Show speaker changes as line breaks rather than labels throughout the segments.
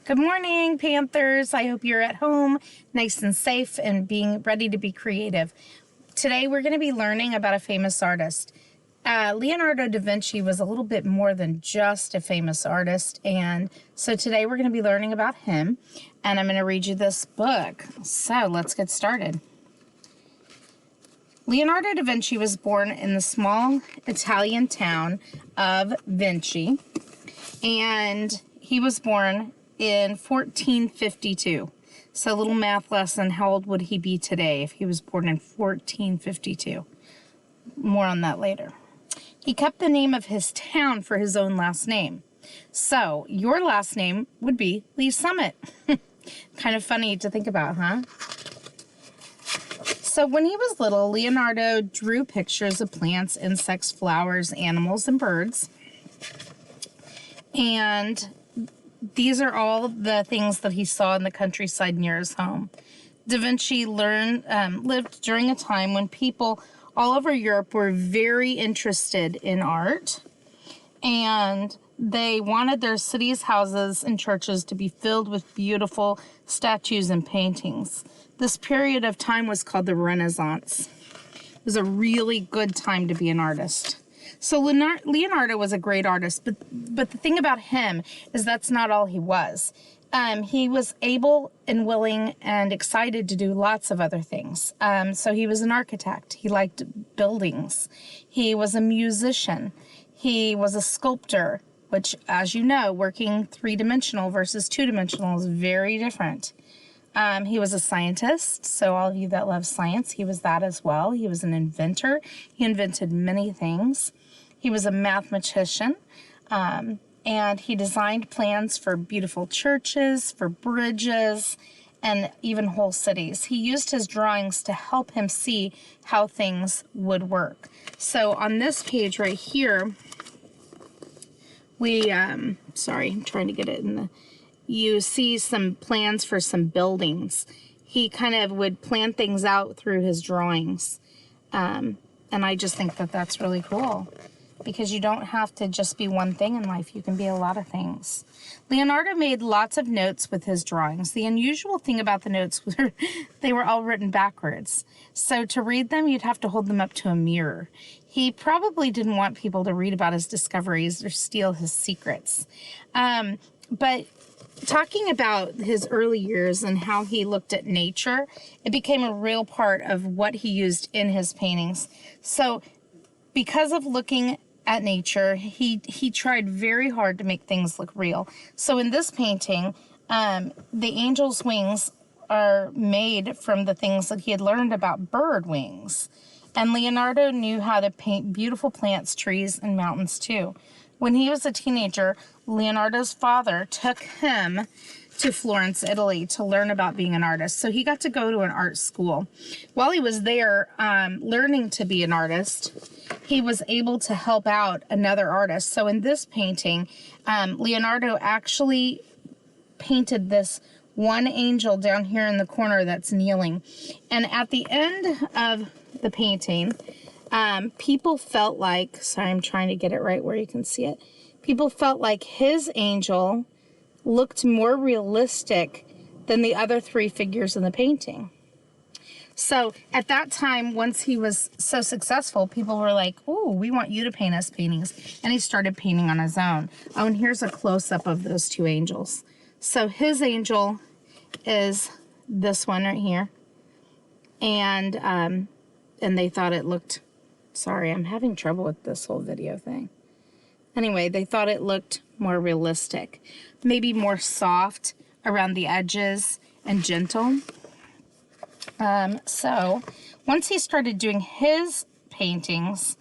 Good morning, Panthers. I hope you're at home, nice and safe, and being ready to be creative. Today, we're going to be learning about a famous artist. Leonardo da Vinci was a little bit more than just a famous artist, and so today we're going to be learning about him, and I'm going to read you this book. So let's get started. Leonardo da Vinci was born in the small Italian town of Vinci, and he was born in 1452. So a little math lesson, how old would he be today if he was born in 1452? More on that later. He kept the name of his town for his own last name. So your last name would be Lee Summit. Kind of funny to think about, huh? So when he was little, Leonardo drew pictures of plants, insects, flowers, animals, and birds. And these are all the things that he saw in the countryside near his home. Da Vinci lived during a time when people all over Europe were very interested in art, and they wanted their cities, houses, and churches to be filled with beautiful statues and paintings. This period of time was called the Renaissance. It was a really good time to be an artist. So Leonardo was a great artist, but the thing about him is that's not all he was. He was able and willing and excited to do lots of other things. So he was an architect. He liked buildings. He was a musician. He was a sculptor, which, as you know, working three-dimensional versus two-dimensional is very different. He was a scientist, so all of you that love science, he was that as well. He was an inventor. He invented many things. He was a mathematician, and he designed plans for beautiful churches, for bridges, and even whole cities. He used his drawings to help him see how things would work. So on this page right here, sorry, I'm trying to get it in the... You see some plans for some buildings. He kind of would plan things out through his drawings. And I just think that that's really cool, because you don't have to just be one thing in life. You can be a lot of things. Leonardo made lots of notes with his drawings. The unusual thing about the notes were they were all written backwards. So to read them, you'd have to hold them up to a mirror. He probably didn't want people to read about his discoveries or steal his secrets. But talking about his early years and how he looked at nature, it became a real part of what he used in his paintings. So because of looking at nature, he tried very hard to make things look real. So in this painting, the angel's wings are made from the things that he had learned about bird wings. And Leonardo knew how to paint beautiful plants, trees, and mountains too. When he was a teenager, Leonardo's father took him to Florence, Italy, to learn about being an artist. So he got to go to an art school. While he was there learning to be an artist, he was able to help out another artist. So in this painting, Leonardo actually painted this one angel down here in the corner that's kneeling. And at the end of the painting, people felt like, sorry, I'm trying to get it right where you can see it. People felt like his angel looked more realistic than the other three figures in the painting. So at that time, once he was so successful, people were like, oh, we want you to paint us paintings. And he started painting on his own. Oh, and here's a close-up of those two angels. So his angel is this one right here. And they thought it looked... Sorry, I'm having trouble with this whole video thing. Anyway, they thought it looked more realistic. Maybe more soft around the edges and gentle. So, once he started doing his paintings,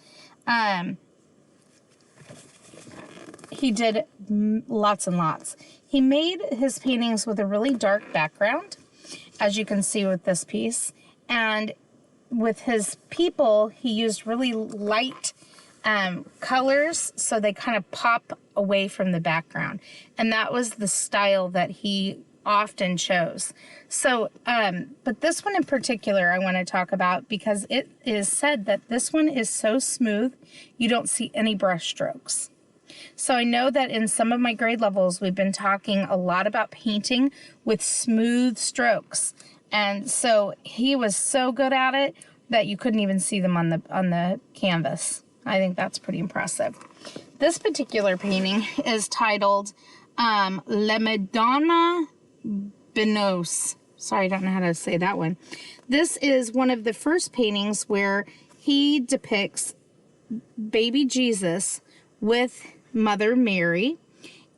he did lots and lots. He made his paintings with a really dark background, as you can see with this piece. And with his people, he used really light colors, so they kind of pop away from the background. And that was the style that he often chose. So, but this one in particular I want to talk about because it is said that this one is so smooth, you don't see any brush strokes. So I know that in some of my grade levels, we've been talking a lot about painting with smooth strokes. And so he was so good at it that you couldn't even see them on the canvas. I think that's pretty impressive. This particular painting is titled La Madonna Benos. Sorry, I don't know how to say that one. This is one of the first paintings where he depicts baby Jesus with Mother Mary.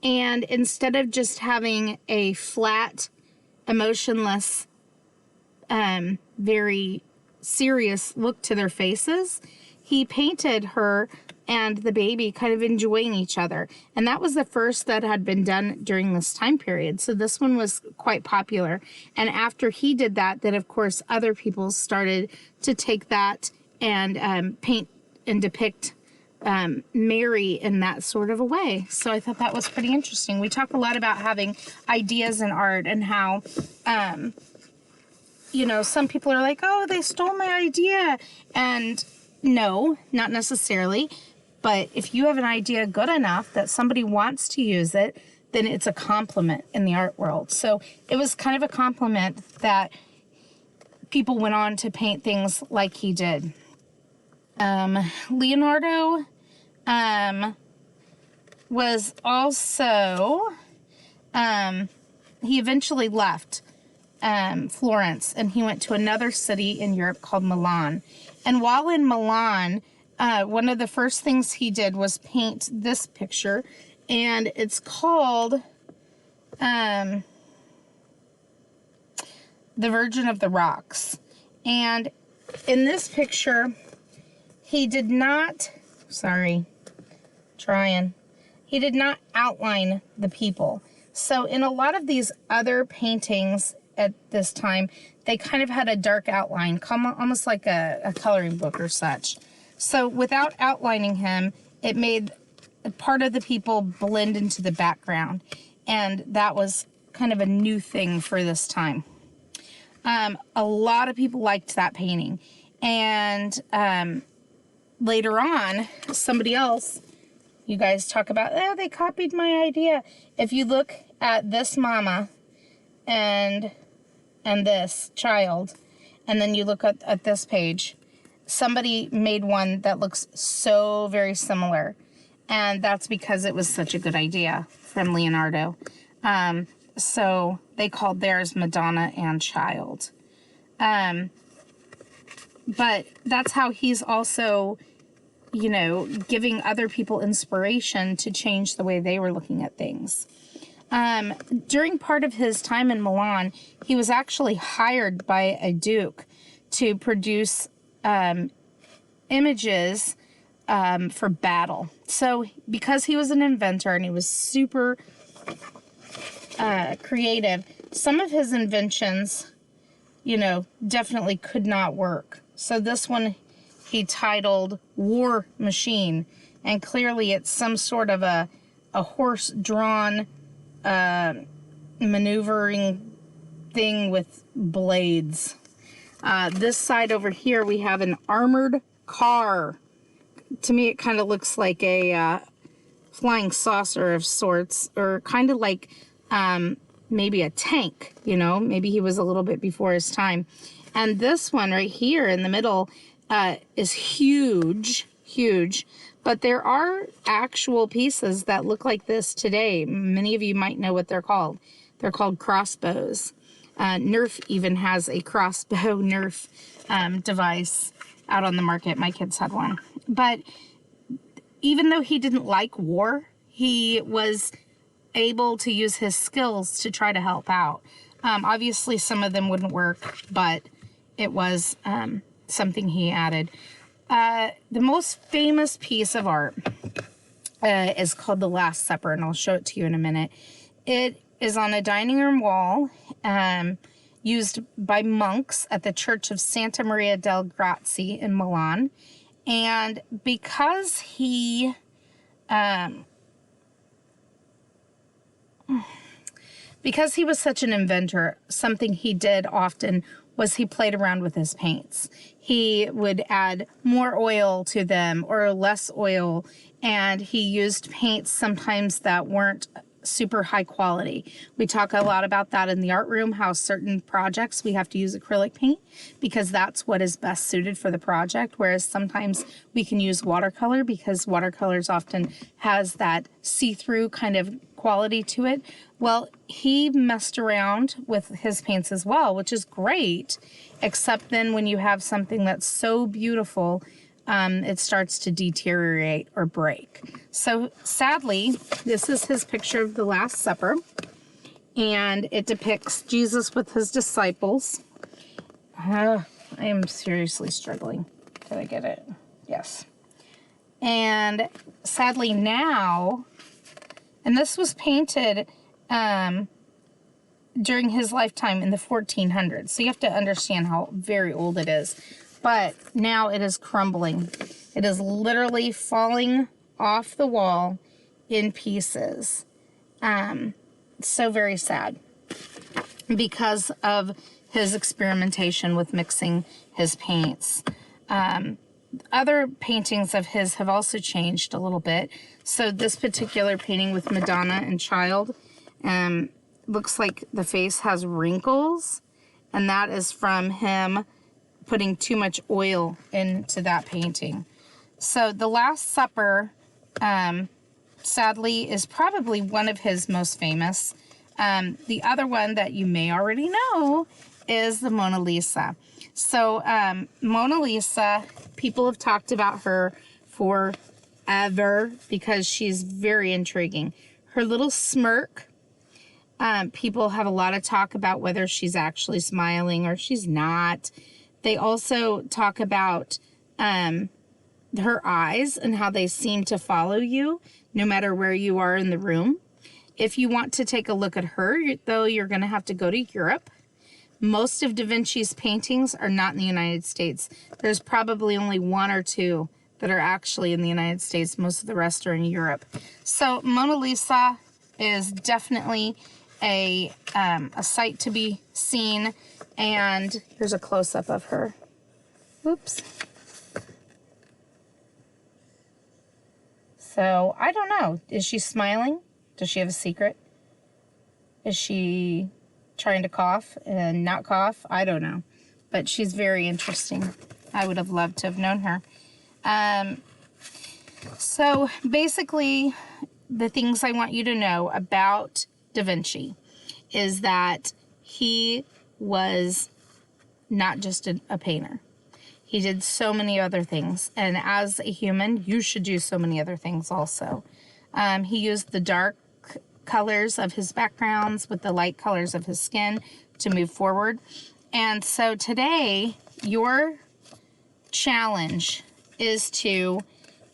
And instead of just having a flat, emotionless, very serious look to their faces, he painted her and the baby kind of enjoying each other. And that was the first that had been done during this time period. So this one was quite popular. And after he did that, then of course other people started to take that and paint and depict Mary in that sort of a way. So I thought that was pretty interesting. We talk a lot about having ideas in art and how, you know, some people are like, oh, they stole my idea. And no, not necessarily. But if you have an idea good enough that somebody wants to use it, then it's a compliment in the art world. So it was kind of a compliment that people went on to paint things like he did. Leonardo was also, he eventually left Florence, and he went to another city in Europe called Milan. And while in Milan, one of the first things he did was paint this picture, and it's called The Virgin of the Rocks. And in this picture, he did not, he did not outline the people. So in a lot of these other paintings at this time, they kind of had a dark outline, almost like a coloring book or such. So without outlining him, it made part of the people blend into the background. And that was kind of a new thing for this time. A lot of people liked that painting. And later on, somebody else, you guys talk about, oh, they copied my idea. If you look at this mama and this child, and then you look at this page, somebody made one that looks so very similar. And that's because it was such a good idea from Leonardo. So they called theirs Madonna and Child. But that's how he's also, you know, giving other people inspiration to change the way they were looking at things. During part of his time in Milan, he was actually hired by a duke to produce images for battle. So because he was an inventor and he was super creative, some of his inventions, you know, definitely could not work. So this one he titled War Machine, and clearly it's some sort of a horse-drawn maneuvering thing with blades. This side over here we have an armored car. To me it kind of looks like a flying saucer of sorts, or kind of like maybe a tank, you know, maybe he was a little bit before his time. And this one right here in the middle is huge, but there are actual pieces that look like this today. Many of you might know what they're called. They're called crossbows. Nerf even has a crossbow Nerf device out on the market. My kids had one. But even though he didn't like war, he was able to use his skills to try to help out. Obviously, some of them wouldn't work, but it was something he added. The most famous piece of art is called The Last Supper, and I'll show it to you in a minute. It is on a dining room wall used by monks at the Church of Santa Maria del Grazie in Milan. And because he was such an inventor, something he did often was he played around with his paints. He would add more oil to them or less oil, and he used paints sometimes that weren't super high quality. We talk a lot about that in the art room, how certain projects we have to use acrylic paint because that's what is best suited for the project, whereas sometimes we can use watercolor because watercolors often has that see-through kind of quality to it. Well, he messed around with his paints as well, which is great, except then when you have something that's so beautiful, it starts to deteriorate or break. So sadly, this is his picture of the Last Supper, and it depicts Jesus with his disciples. I am seriously struggling. Did I get it? Yes. And sadly now, and this was painted during his lifetime in the 1400s. So you have to understand how very old it is. But now it is crumbling. It is literally falling off the wall in pieces. So very sad because of his experimentation with mixing his paints. Other paintings of his have also changed a little bit. So this particular painting with Madonna and Child looks like the face has wrinkles, and that is from him putting too much oil into that painting. So the Last Supper, sadly, is probably one of his most famous. The other one that you may already know is the Mona Lisa. So Mona Lisa, people have talked about her forever because she's very intriguing. Her little smirk, people have a lot of talk about whether she's actually smiling or she's not. They also talk about her eyes and how they seem to follow you no matter where you are in the room. If you want to take a look at her, though, you're going to have to go to Europe. Most of Da Vinci's paintings are not in the United States. There's probably only one or two that are actually in the United States. Most of the rest are in Europe. So Mona Lisa is definitely a sight to be seen. And here's a close-up of her. Whoops. So, I don't know. Is she smiling? Does she have a secret? Is she trying to cough and not cough? I don't know. But she's very interesting. I would have loved to have known her. So, basically, the things I want you to know about Da Vinci is that he was not just a painter. He did so many other things. And as a human, you should do so many other things also. He used the dark colors of his backgrounds with the light colors of his skin to move forward. And so today, your challenge is to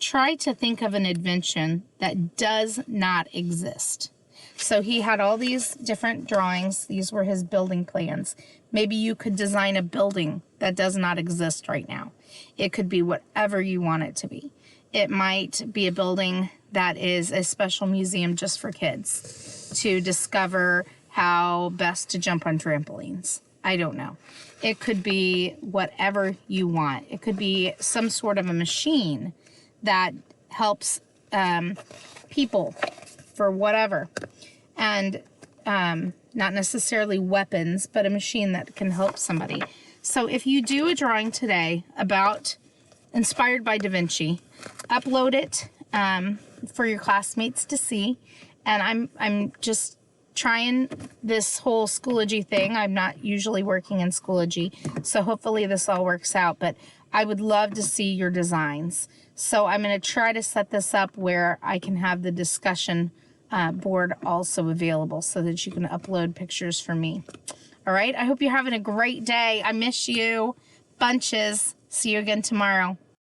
try to think of an invention that does not exist. So he had all these different drawings. These were his building plans. Maybe you could design a building that does not exist right now. It could be whatever you want it to be. It might be a building that is a special museum just for kids to discover how best to jump on trampolines. I don't know. It could be whatever you want. It could be some sort of a machine that helps people for whatever. And not necessarily weapons, but a machine that can help somebody. So if you do a drawing today inspired by Da Vinci, upload it for your classmates to see. And I'm just trying this whole Schoology thing. I'm not usually working in Schoology, so hopefully this all works out. But I would love to see your designs. So I'm going to try to set this up where I can have the discussion board also available so that you can upload pictures for me. All right, I hope you're having a great day. I miss you bunches. See you again tomorrow.